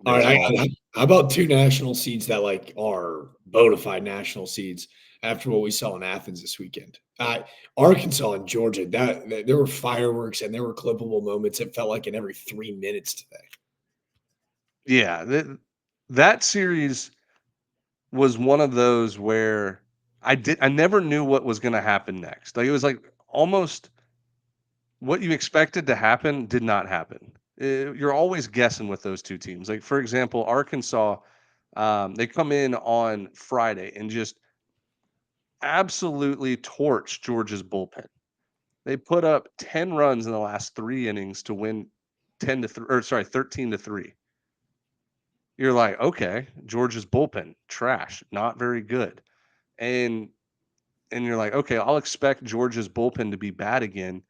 All right, how about two national seeds that are bona fide national seeds after what we saw in Athens this weekend? Arkansas and Georgia. That there were fireworks and there were clippable moments. It felt like in every 3 minutes today. Yeah, that series was one of those where I never knew what was gonna happen next. Like, it was, like, almost what you expected to happen did not happen. You're always guessing with those 2 teams. Like, for example, Arkansas, they come in on Friday and just absolutely torch Georgia's bullpen. They put up 10 runs in the last 3 innings to win 10 to 3, or sorry, 13 to 3. You're like, "Okay, Georgia's bullpen, trash, not very good." And you're like, "Okay, I'll expect Georgia's bullpen to be bad again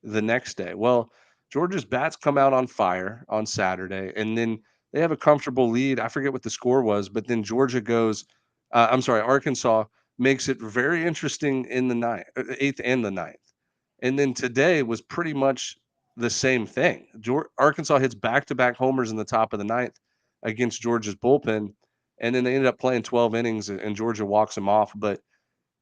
the next day." Well, Georgia's bats come out on fire on Saturday, and then they have a comfortable lead. I forget what the score was, but then Georgia goes, I'm sorry, Arkansas makes it very interesting in the ninth, 8th and the ninth. And then today was pretty much the same thing. Arkansas hits back-to-back homers in the top of the ninth against Georgia's bullpen, and then they ended up playing 12 innings, and Georgia walks them off. But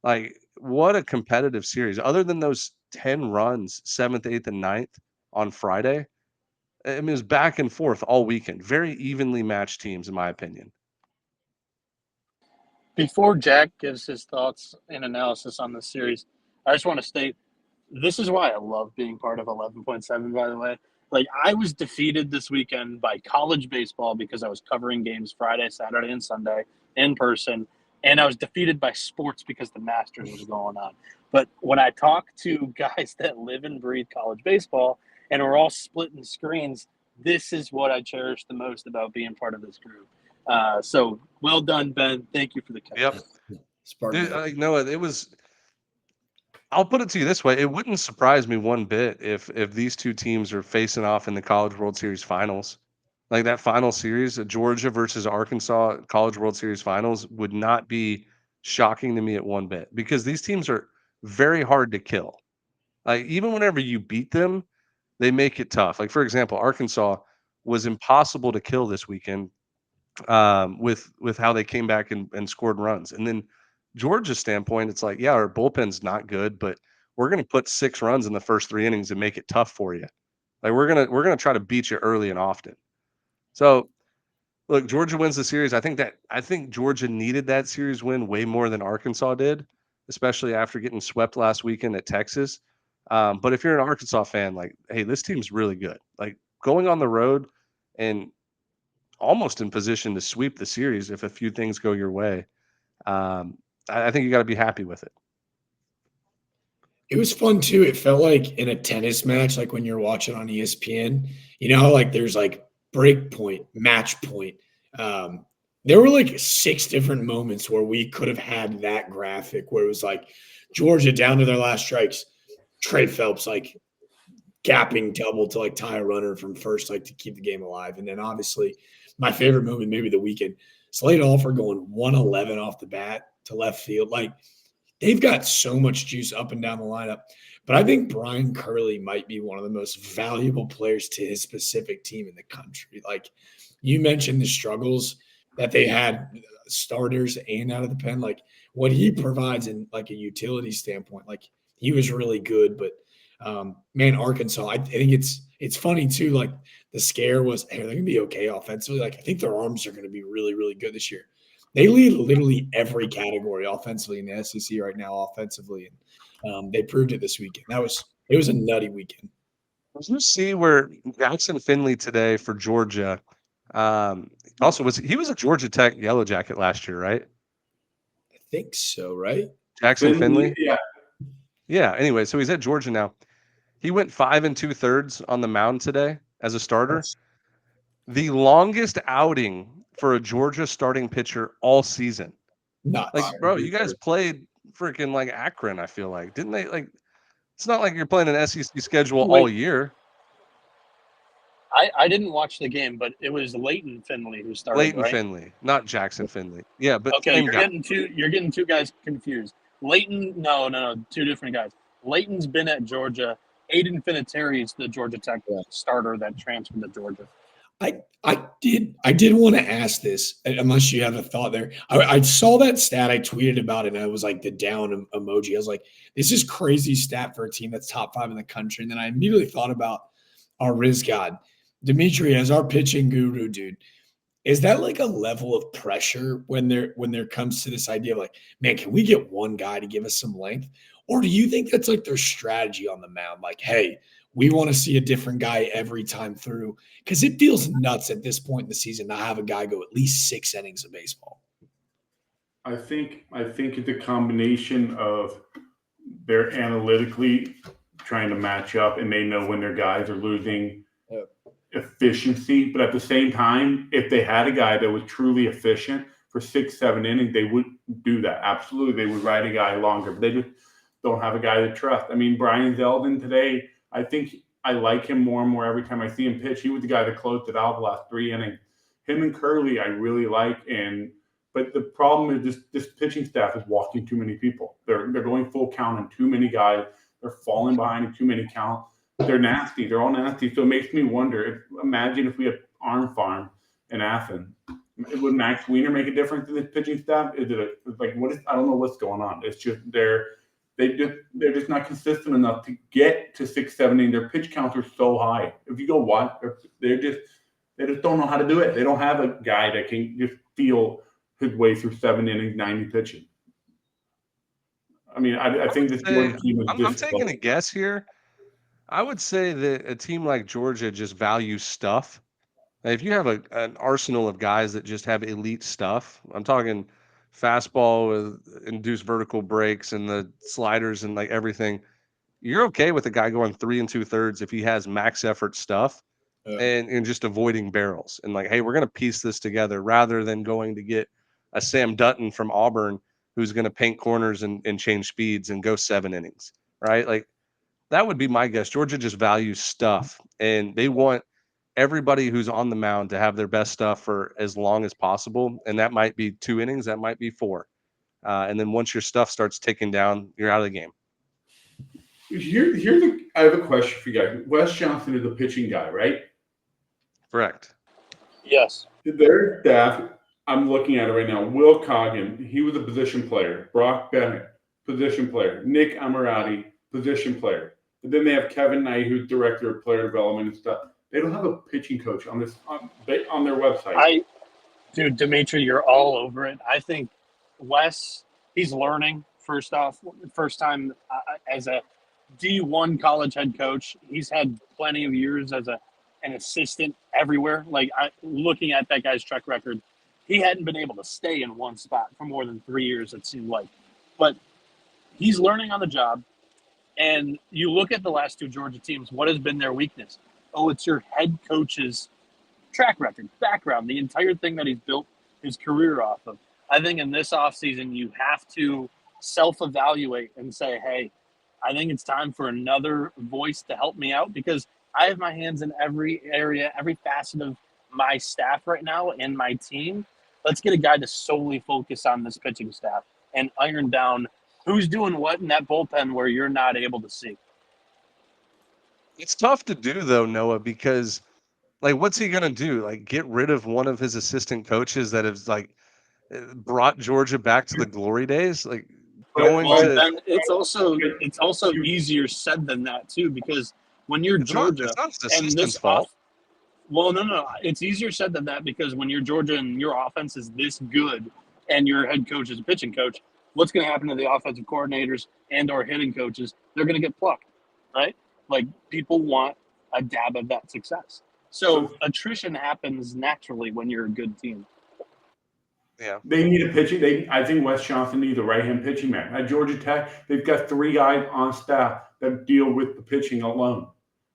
like, what a competitive series. Other than those 10 runs, 7th, 8th, and ninth on Friday, I mean, it was back and forth all weekend. Very evenly matched teams, in my opinion. Before Jack gives his thoughts and analysis on this series, I just want to state this is why I love being part of 11.7, by the way. Like, I was defeated this weekend by college baseball because I was covering games Friday, Saturday, and Sunday in person. And I was defeated by sports because the Masters was going on. But when I talk to guys that live and breathe college baseball and we're all splitting screens, this is what I cherish the most about being part of this group. So well done, Ben. Thank you for the catch. Yep. Dude, Noah, it was. I'll put it to you this way: it wouldn't surprise me one bit if these 2 teams are facing off in the College World Series finals. Like, that final series, Georgia versus Arkansas College World Series finals, would not be shocking to me at one bit, because these teams are very hard to kill. Like, even whenever you beat them, they make it tough. Like, for example, Arkansas was impossible to kill this weekend, with how they came back and scored runs. And then Georgia's standpoint, it's like, yeah, our bullpen's not good, but we're going to put 6 runs in the first 3 innings and make it tough for you. Like, we're gonna try to beat you early and often. So, look, Georgia wins the series. I think Georgia needed that series win way more than Arkansas did, especially after getting swept last weekend at Texas. But if you're an Arkansas fan, like, hey, this team's really good. Like, going on the road and almost in position to sweep the series if a few things go your way. I think you got to be happy with it. It was fun too. It felt like in a tennis match, like when you're watching on ESPN, how there's break point, match point. There were 6 different moments where we could have had that graphic where it was like Georgia down to their last strikes, Trey Phelps gapping double to tie a runner from first, to keep the game alive. And then obviously my favorite moment, maybe the weekend, Slade Alford going 111 off the bat to left field. They've got so much juice up and down the lineup. But I think Brian Curley might be one of the most valuable players to his specific team in the country. You mentioned the struggles that they had, starters and out of the pen. What he provides in a utility standpoint, he was really good. But man, Arkansas, I think it's funny too. The scare was, hey, they're gonna be okay offensively. I think their arms are gonna be really, really good this year. They lead literally every category offensively in the SEC right now, offensively, and they proved it this weekend. It was a nutty weekend. Did you see where Jackson Finley today for Georgia? Also, he was a Georgia Tech Yellow Jacket last year, right? I think so, right? Jackson Finley? Yeah. Yeah. Anyway, so he's at Georgia now. He went 5 2/3 on the mound today as a starter. The longest outing for a Georgia starting pitcher all season. Nuts. Bro, you guys played freaking Akron, I feel like. Didn't they? It's not like you're playing an SEC schedule all year. I didn't watch the game, but it was Leighton Finley who started. Leighton right? Finley, not Jackson Finley. Yeah, but okay, same you're guy. getting two guys confused. Leighton, no, 2 different guys. Leighton's been at Georgia. Aiden Finateri is the Georgia Tech starter that transferred to Georgia. I did want to ask this, unless you have a thought there. I saw that stat. I tweeted about it, and I was like the down emoji. I was like, this is crazy stat for a team that's top 5 in the country. And then I immediately thought about our Riz God. Dimitri, as our pitching guru, dude, is that like a level of pressure when there comes to this idea of like, man, can we get one guy to give us some length? Or do you think that's like their strategy on the mound? Like, hey, we want to see a different guy every time through, because it feels nuts at this point in the season to have a guy go at least 6 innings of baseball. I think it's a combination of they're analytically trying to match up, and they know when their guys are losing efficiency. But at the same time, if they had a guy that was truly efficient for 6-7 innings, they would do that. Absolutely, they would ride a guy longer. But they just don't have a guy to trust. I mean, Brian Zeldin today, I think I like him more and more every time I see him pitch. He was the guy that closed it out the last 3 innings. Him and Curley, I really like. But the problem is this pitching staff is walking too many people. They're going full count on too many guys. They're falling behind in too many counts. They're nasty. They're all nasty. So it makes me wonder, imagine if we had Arm Farm in Athens. Would Max Wiener make a difference in this pitching staff? Is it I don't know what's going on. It's just they're just not consistent enough to get to 6-7 innings. Their pitch counts are so high. If you go watch, they just don't know how to do it. They don't have a guy that can just feel his way through 7 innings, 90 pitching. I mean, I think this Georgia team is I'm taking a guess here. I would say that a team like Georgia just values stuff. If you have an arsenal of guys that just have elite stuff, I'm talking fastball with induced vertical breaks and the sliders and like everything, you're okay with a guy going 3 2/3 if he has max effort stuff and just avoiding barrels. And like, hey, we're going to piece this together rather than going to get a Sam Dutton from Auburn who's going to paint corners and change speeds and go 7 innings, right? Like, that would be my guess. Georgia just values stuff, and they want everybody who's on the mound to have their best stuff for as long as possible. And that might be 2 innings, that might be 4. And then once your stuff starts ticking down, you're out of the game. I have a question for you guys. Wes Johnson is a pitching guy, right? Correct. Yes. Their staff, I'm looking at it right now. Wknd, he was a position player. Brock Bennett, position player. Nick Amorati, position player. And then they have Kevin Knight, who's director of player development and stuff. They don't have a pitching coach on their website. Dude, Dimitri, you're all over it. I think Wes, he's learning. First off, first time as a D1 college head coach. He's had plenty of years as an assistant everywhere. Like, looking at that guy's track record, he hadn't been able to stay in one spot for more than 3 years, it seemed like. But he's learning on the job. And you look at the last 2 Georgia teams, what has been their weakness? Oh, it's your head coach's track record, background, the entire thing that he's built his career off of. I think in this offseason, you have to self-evaluate and say, hey, I think it's time for another voice to help me out, because I have my hands in every area, every facet of my staff right now and my team. Let's get a guy to solely focus on this pitching staff and iron down who's doing what in that bullpen where you're not able to see. It's tough to do, though, Noah, because, like, what's he going to do? Like, get rid of one of his assistant coaches that has, like, brought Georgia back to the glory days? Like, and it's also easier said than that, too, because when you're Georgia, it's not his assistant's fault. Well, no. It's easier said than that, because when you're Georgia and your offense is this good and your head coach is a pitching coach, what's going to happen to the offensive coordinators and or hitting coaches? They're going to get plucked, right? Like, people want a dab of that success. So attrition happens naturally when you're a good team. Yeah. They need a pitching. I think Wes Johnson needs a right-hand pitching man. At Georgia Tech, they've got 3 guys on staff that deal with the pitching alone,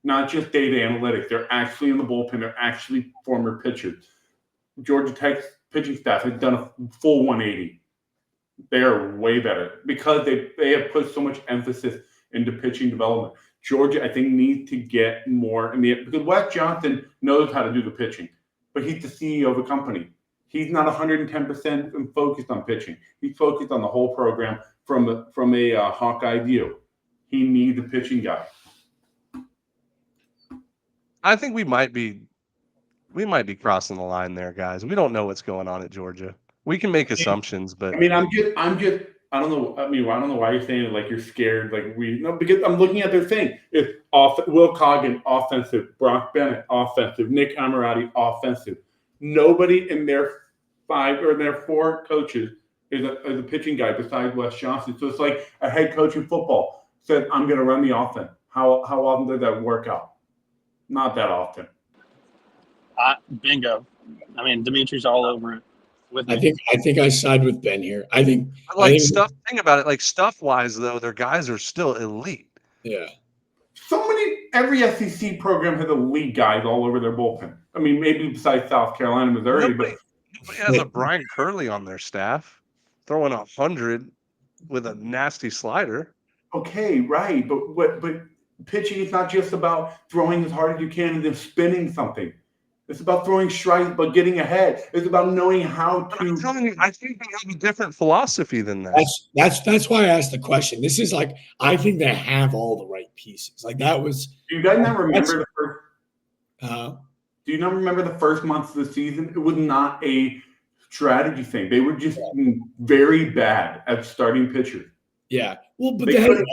not just data analytics. They're actually in the bullpen. They're actually former pitchers. Georgia Tech's pitching staff has done a full 180. They are way better because they have put so much emphasis into pitching development. Georgia, I think, needs to get more because Wes Johnson knows how to do the pitching, but he's the CEO of a company. He's not 110% focused on pitching. He's focused on the whole program from a Hawkeye view. He needs a pitching guy. I think we might be we might be crossing the line there, guys. We don't know what's going on at Georgia. We can make assumptions, but I mean, I'm just I don't know. I mean, I don't know why you're saying it like you're scared. Like because I'm looking at their thing. It's Wknd offensive, Brock Bennett offensive, Nick Amorati offensive. Nobody in their 4 coaches is a pitching guy besides Wes Johnson. So it's like a head coach in football said, "I'm going to run the offense." How often did that work out? Not that often. Bingo. I mean, Dimitri's all over it. I think I side with Ben here. I think think about it. Like stuff wise, though, their guys are still elite. Yeah. Every SEC program has elite guys all over their bullpen. I mean, maybe besides South Carolina, Missouri, nobody has a Brian Curley on their staff throwing 100 with a nasty slider. Okay, right, but pitching is not just about throwing as hard as you can and then spinning something. It's about throwing strikes, but getting ahead. It's about knowing how to. I'm telling you, I think they have a different philosophy than that. That's why I asked the question. This is like I think they have all the right pieces. Like that was. Do you guys not remember the first? Do you not remember the first months of the season? It was not a strategy thing. They were just very bad at starting pitchers. Yeah. Well, but again,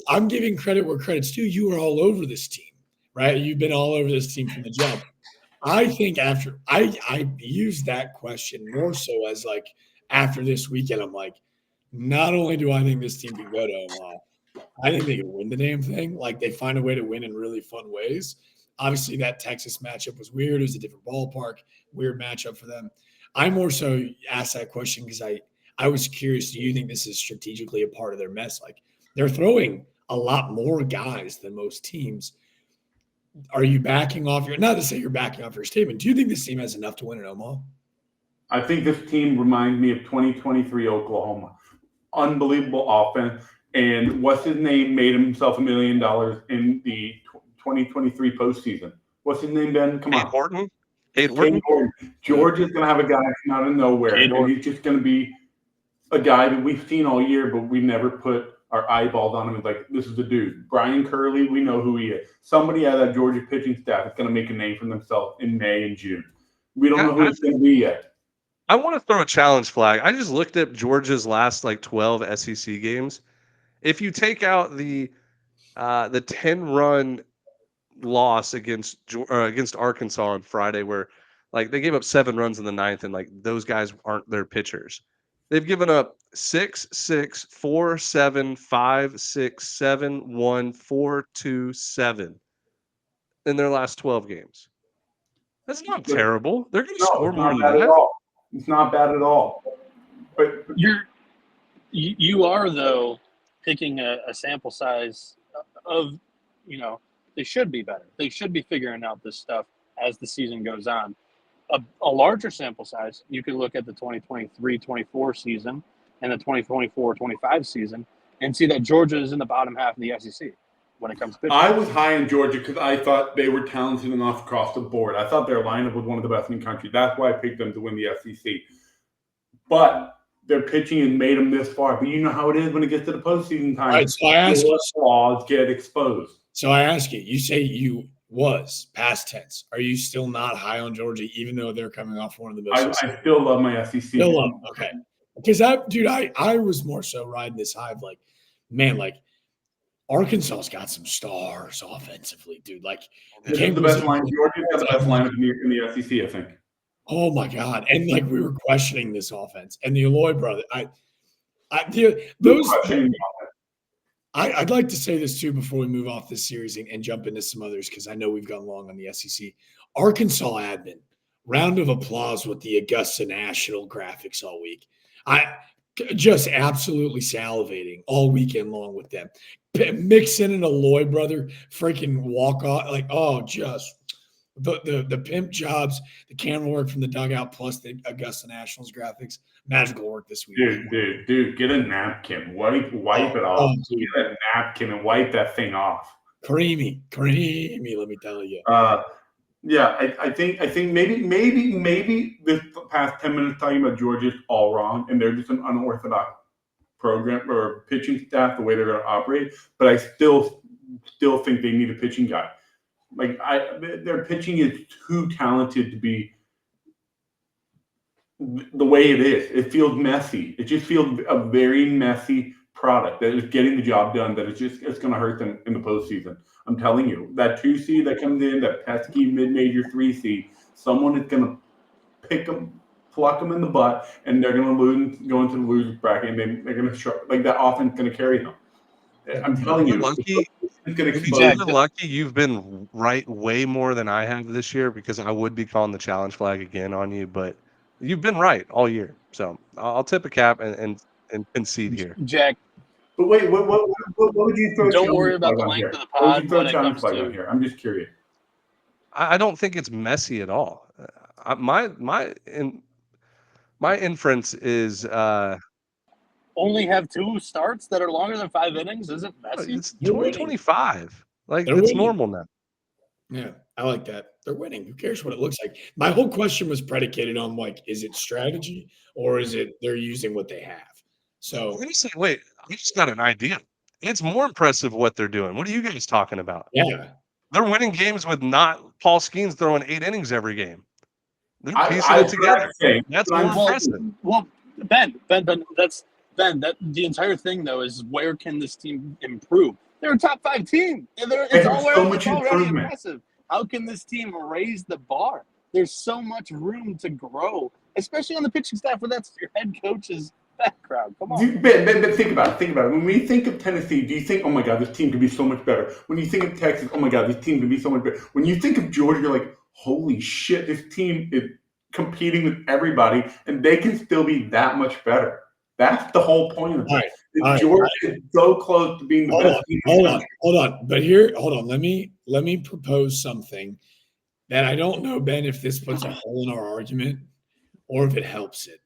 I'm giving credit where credit's due. You were all over this team, right? You've been all over this team from the jump. I think after I used that question more so as like after this weekend, I'm like, not only do I think this team can go to Omaha, I think they can win the damn thing. Like they find a way to win in really fun ways. Obviously, that Texas matchup was weird. It was a different ballpark, weird matchup for them. I more so asked that question because I was curious, do you think this is strategically a part of their mess? Like they're throwing a lot more guys than most teams. Are you backing off not to say you're backing off your statement. Do you think this team has enough to win in Omaha? I think this team reminds me of 2023 Oklahoma. Unbelievable offense. And what's his name made himself $1 million in the 2023 postseason. What's his name, Ben? Come on. Cade Horton. Georgia's going to have a guy come out of nowhere. And he's just going to be a guy that we've seen all year, but we never put our eyeballs on him. It's like, this is the dude. Brian Curley, we know who he is. Somebody out of that Georgia pitching staff is going to make a name for themselves in May and June. We don't know who it's going to be yet. I want to throw a challenge flag. I just looked at Georgia's last 12 SEC games. If you take out the 10-run loss against Arkansas on Friday, where they gave up 7 runs in the 9th, and those guys aren't their pitchers. They've given up 6, 6, 4, 7, 5, 6, 7, 1, 4, 2, 7 in their last 12 games. That's not terrible. They're going to score more than that. It's not bad at all. But you are though picking a sample size of, they should be better. They should be figuring out this stuff as the season goes on. A larger sample size, you could look at the 2023-24 season and the 2024-25 season and see that Georgia is in the bottom half of the SEC when it comes to pitching. I was high in Georgia because I thought they were talented enough across the board. I thought their lineup was one of the best in the country. That's why I picked them to win the SEC. But their pitching has made them this far. But you know how it is when it gets to the postseason time. Right, so I ask you, flaws get exposed. So I ask you, you say you was past tense. Are you still not high on Georgia, even though they're coming off one of the best? I still love my SEC. Still love, okay. Because I was more so riding this high of Arkansas's got some stars offensively, dude. This is the best line. Georgia's got the best lineup in the SEC, I think. Oh my God! And we were questioning this offense and the Eloy brother. I'd like to say this too before we move off this series and jump into some others because I know we've gone long on the SEC. Arkansas admin, round of applause with the Augusta National graphics all week. I just absolutely salivating all weekend long with them. Mix in an Eloy brother, freaking walk off, just the pimp jobs, the camera work from the dugout plus the Augusta Nationals graphics. Magical work this week. Dude, get a napkin. Wipe it off. Get a napkin and wipe that thing off. Creamy, let me tell you. Yeah, I think maybe this past 10 minutes talking about Georgia's all wrong, and they're just an unorthodox program or pitching staff, the way they're going to operate. But I still think they need a pitching guy. Like their pitching is too talented to be the way it is. It feels messy. It just feels a very messy product that is getting the job done. That it's going to hurt them in the postseason. I'm telling you, that 2 seed that comes in, that pesky mid-major 3 seed, someone is going to pick them, pluck them in the butt, and they're going to go into the loser's bracket, and they're going to like that offense going to carry them. I'm telling you, lucky. It's going to If expose. you've been lucky, you've been right way more than I have this year, because I would be calling the challenge flag again on you, but you've been right all year. So I'll tip a cap and concede here. Jack. But wait, what would you throw? Don't worry about the length of the pod. What would you throw when it challenge comes flag to on here? I'm just curious. I don't think it's messy at all. My inference is only have 2 starts that are longer than 5 innings isn't messy. it's 2025. Like, They're it's winning. normal now. Yeah, I like that. They're winning. Who cares what it looks like? My whole question was predicated on, like, is it strategy or is it they're using what they have? So Let me say, wait, I just got an idea. It's more impressive what they're doing. What are you guys talking about? yeah, They're winning games with not Paul Skeens throwing 8 innings every game. They're piecing I it together. say, That's more impressive. Well, Ben, the entire thing though is, where can this team improve? They're a top 5 team. It's already impressive. How can this team raise the bar? There's so much room to grow, especially on the pitching staff where that's your head coach's background. Come on. But think about it. When we think of Tennessee, do you think, oh my God, this team could be so much better? When you think of Texas, oh my God, this team could be so much better. When you think of Georgia, you're like, holy shit, this team is competing with everybody, and they can still be that much better. That's the whole point of it. All right. Georgia is so close to being the best team. Hold on. But here, hold on. Let me propose something that I don't know, Ben, if this puts a hole in our argument or if it helps it.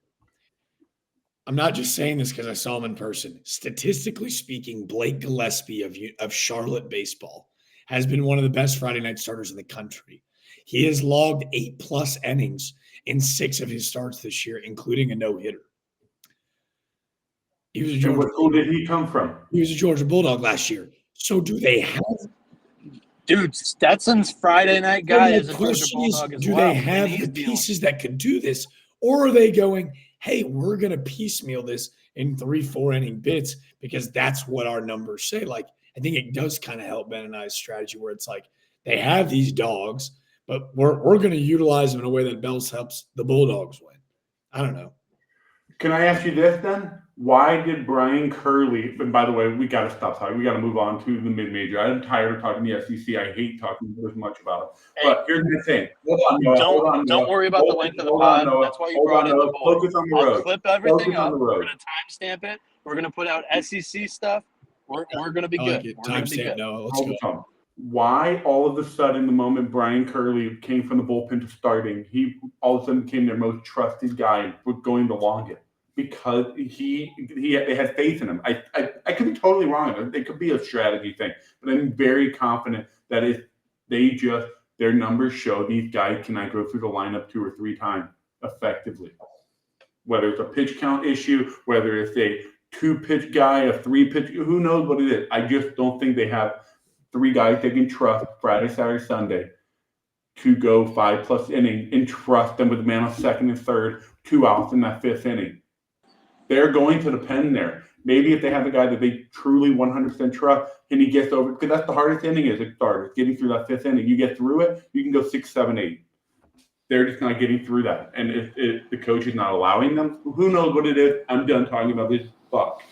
I'm not just saying this because I saw him in person. Statistically speaking, Blake Gillespie of Charlotte baseball has been one of the best Friday night starters in the country. He has logged 8+ innings in 6 of his starts this year, including a no-hitter. Who did he come from? He was a Georgia Bulldog last year. So do they have? Dude, Stetson's Friday night guy is a Georgia Bulldog as well. Do they have the pieces that could do this? Or are they going, hey, we're going to piecemeal this in 3-4 inning bits because that's what our numbers say? Like, I think it does kind of help Ben and I's strategy where it's like they have these dogs, but we're going to utilize them in a way that Bells helps the Bulldogs win. I don't know. Can I ask you this then? Why did Brian Curley, and by the way, we got to stop talking. We got to move on to the mid-major. I'm tired of talking the SEC. I hate talking as much about it. But here's the thing. Hold on, don't worry about the length of the pod. That's why you brought in the board. Focus on the road. I'll clip everything up. We're going to timestamp it. We're going to put out SEC stuff. We're going to be good. We're going to be good. No, let's go. Why all of a sudden, the moment Brian Curley came from the bullpen to starting, he all of a sudden became their most trusted guy with going the longest? Because they had faith in him. I could be totally wrong. It could be a strategy thing, but I'm very confident that if their numbers show these guys cannot go through the lineup 2 or 3 times effectively. Whether it's a pitch count issue, whether it's a 2-pitch guy, a 3-pitch, who knows what it is. I just don't think they have 3 guys they can trust Friday, Saturday, Sunday to go 5+ innings and trust them with a man on second and third, 2 outs in that 5th inning. They're going to depend there. Maybe if they have a guy that they truly 100% trust and he gets over, because that's the hardest inning as a starter, getting through that 5th inning. You get through it, you can go 6, 7, 8. They're just not getting through that. And if the coach is not allowing them, who knows what it is? I'm done talking about this. Fuck.